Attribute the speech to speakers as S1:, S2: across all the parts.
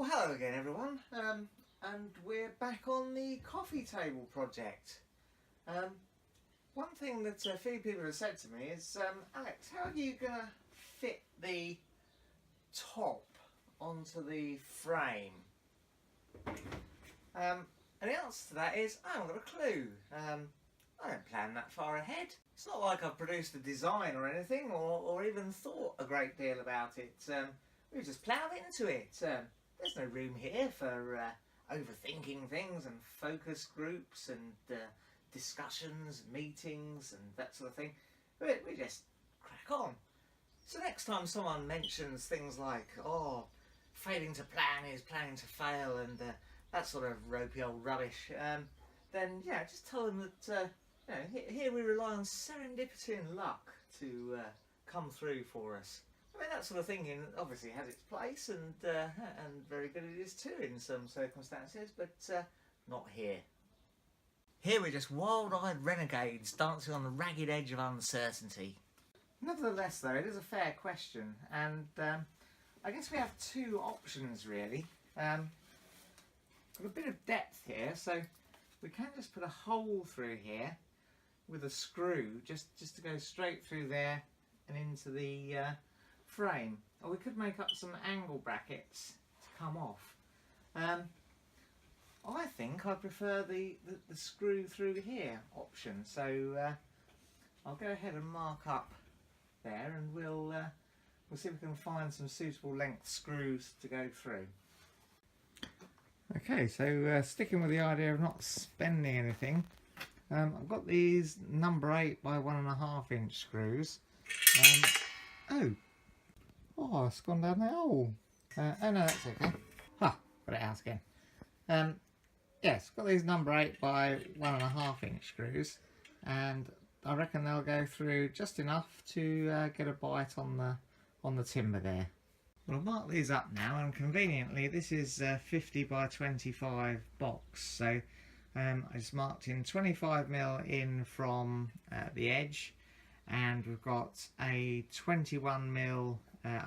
S1: Well, hello again everyone, and we're back on the coffee table project. One thing that a few people have said to me is, Alex, how are you going to fit the top onto the frame? And the answer to that is, I haven't got a clue. I don't plan that far ahead. It's not like I've produced a design or anything, or even thought a great deal about it. We've just ploughed into it. There's no room here for overthinking things and focus groups and discussions, meetings and that sort of thing. We just crack on. So next time someone mentions things like, oh, failing to plan is planning to fail and that sort of ropey old rubbish, then yeah, just tell them that here we rely on serendipity and luck to come through for us. I mean, that sort of thinking obviously has its place, and very good it is too in some circumstances, but not here. Here we're just wild-eyed renegades dancing on the ragged edge of uncertainty. Nevertheless, though, it is a fair question, and I guess we have two options really. Got a bit of depth here, so we can just put a hole through here with a screw, just to go straight through there and into the frame, or we could make up some angle brackets to come off. I think I prefer the screw through here option, so I'll go ahead and mark up there, and we'll see if we can find some suitable length screws to go through. Okay, so sticking with the idea of not spending anything, I've got these number 8 by 1.5 inch screws. Oh, it's gone down the hole. Oh no, that's okay. Got it out again. Yes, got these number 8 by 1.5 inch screws, and I reckon they'll go through just enough to get a bite on the timber there. Well, I've marked these up now, and conveniently this is a 50 by 25 box, so I just marked in 25mm in from the edge, and we've got a 21mm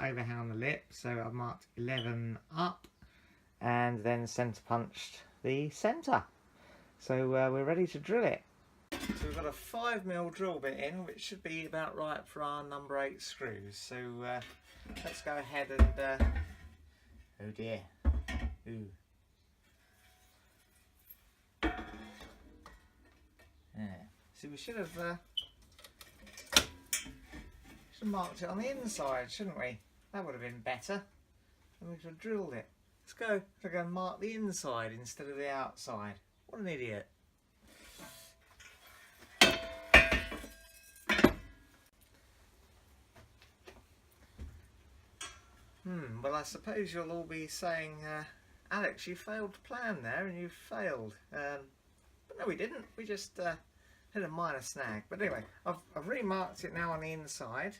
S1: overhang on the lip, so I've marked 11 up and then centre punched the centre. So we're ready to drill it. So we've got a 5mm drill bit in, which should be about right for our number 8 screws. So let's go ahead and oh dear, ooh. Yeah. So we should have marked it on the inside, shouldn't we? That would have been better. And we could have drilled it. Let's go and mark the inside instead of the outside. What an idiot. Well, I suppose you'll all be saying, Alex, you failed to plan there, and you failed. But no, we didn't. We just hit a minor snag. But anyway, I've remarked it now on the inside,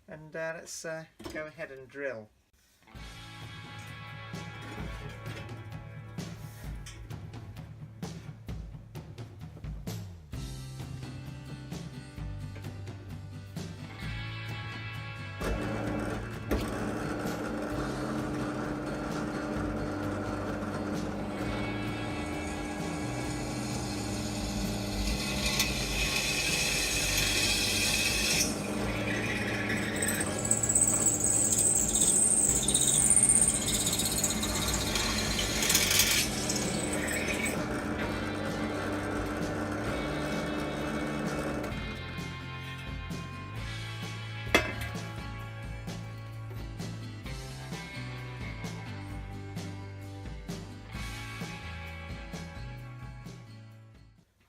S1: and let's go ahead and drill.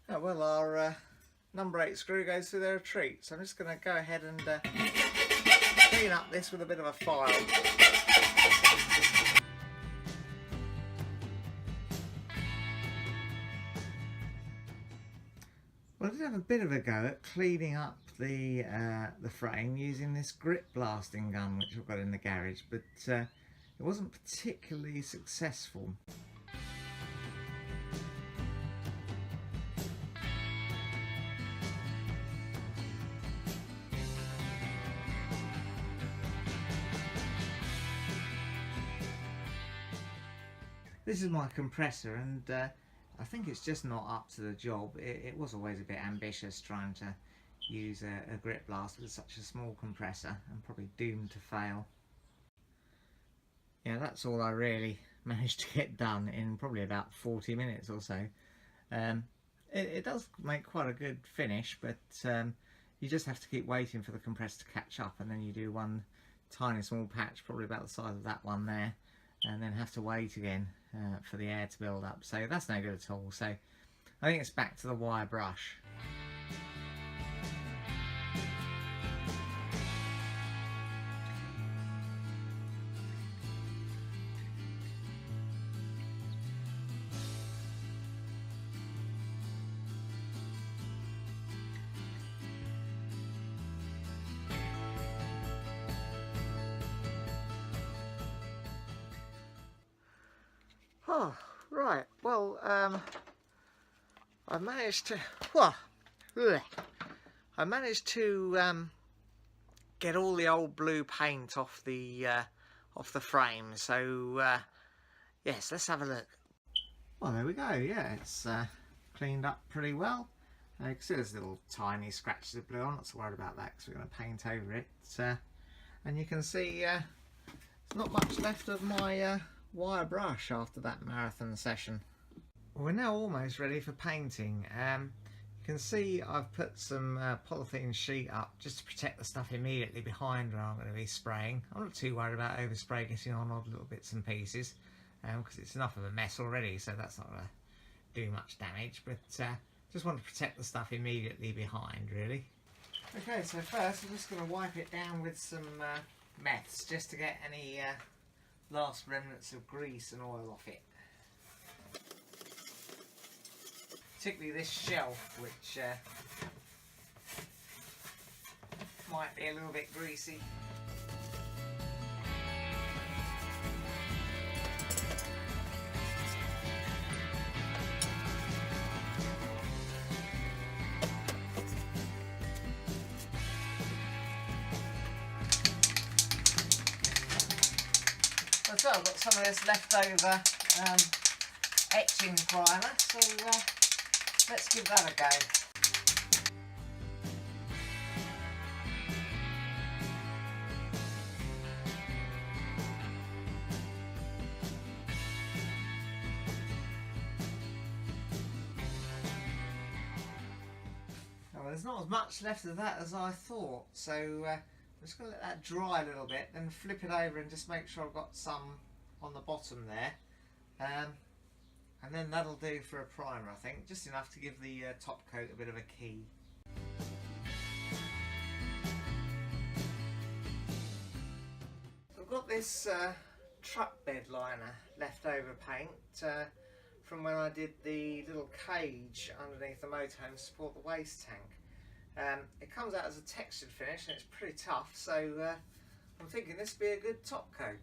S1: Oh, well, our number 8 screw goes through there a treat, so I'm just going to go ahead and clean up this with a bit of a file. Well, I did have a bit of a go at cleaning up the frame using this grip blasting gun which I've got in the garage, but it wasn't particularly successful. This is my compressor, and I think it's just not up to the job. It was always a bit ambitious trying to use a grip blast with such a small compressor, and probably doomed to fail. Yeah, that's all I really managed to get done in probably about 40 minutes or so. It does make quite a good finish, but you just have to keep waiting for the compressor to catch up, and then you do one tiny small patch, probably about the size of that one there, and then have to wait again for the air to build up. So that's no good at all. So I think it's back to the wire brush. Oh, right. Well, I managed to. I managed to get all the old blue paint off the frame. So yes, let's have a look. Well, there we go. Yeah, it's cleaned up pretty well. You can see there's little tiny scratches of blue. I'm not so worried about that because we're going to paint over it. And you can see there's not much left of my wire brush after that marathon session. We're now almost ready for painting. You can see I've put some polythene sheet up just to protect the stuff immediately behind where I'm going to be spraying. I'm not too worried about overspray getting on odd little bits and pieces because it's enough of a mess already, so that's not going to do much damage, but just want to protect the stuff immediately behind, really. Okay, so first I'm just going to wipe it down with some meths just to get any last remnants of grease and oil off it. Particularly this shelf, which might be a little bit greasy. So I've got some of this leftover etching primer, so let's give that a go. Well, there's not as much left of that as I thought, so I'm just going to let that dry a little bit, then flip it over and just make sure I've got some on the bottom there. And then that'll do for a primer, I think, just enough to give the top coat a bit of a key. I've got this truck bed liner leftover paint from when I did the little cage underneath the motorhome to support the waste tank. It comes out as a textured finish and it's pretty tough, so I'm thinking this would be a good top coat.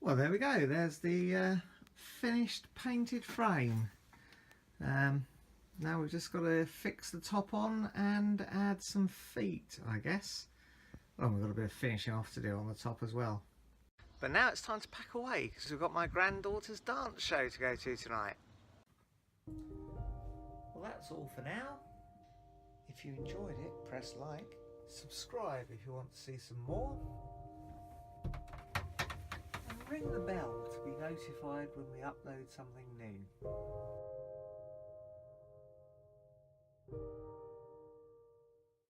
S1: Well, there we go. There's the finished painted frame. Now we've just got to fix the top on and add some feet, I guess. Oh, we've got a bit of finishing off to do on the top as well. But now it's time to pack away because we've got my granddaughter's dance show to go to tonight. Well, that's all for now. If you enjoyed it, press like. Subscribe if you want to see some more. Ring the bell to be notified when we upload something new.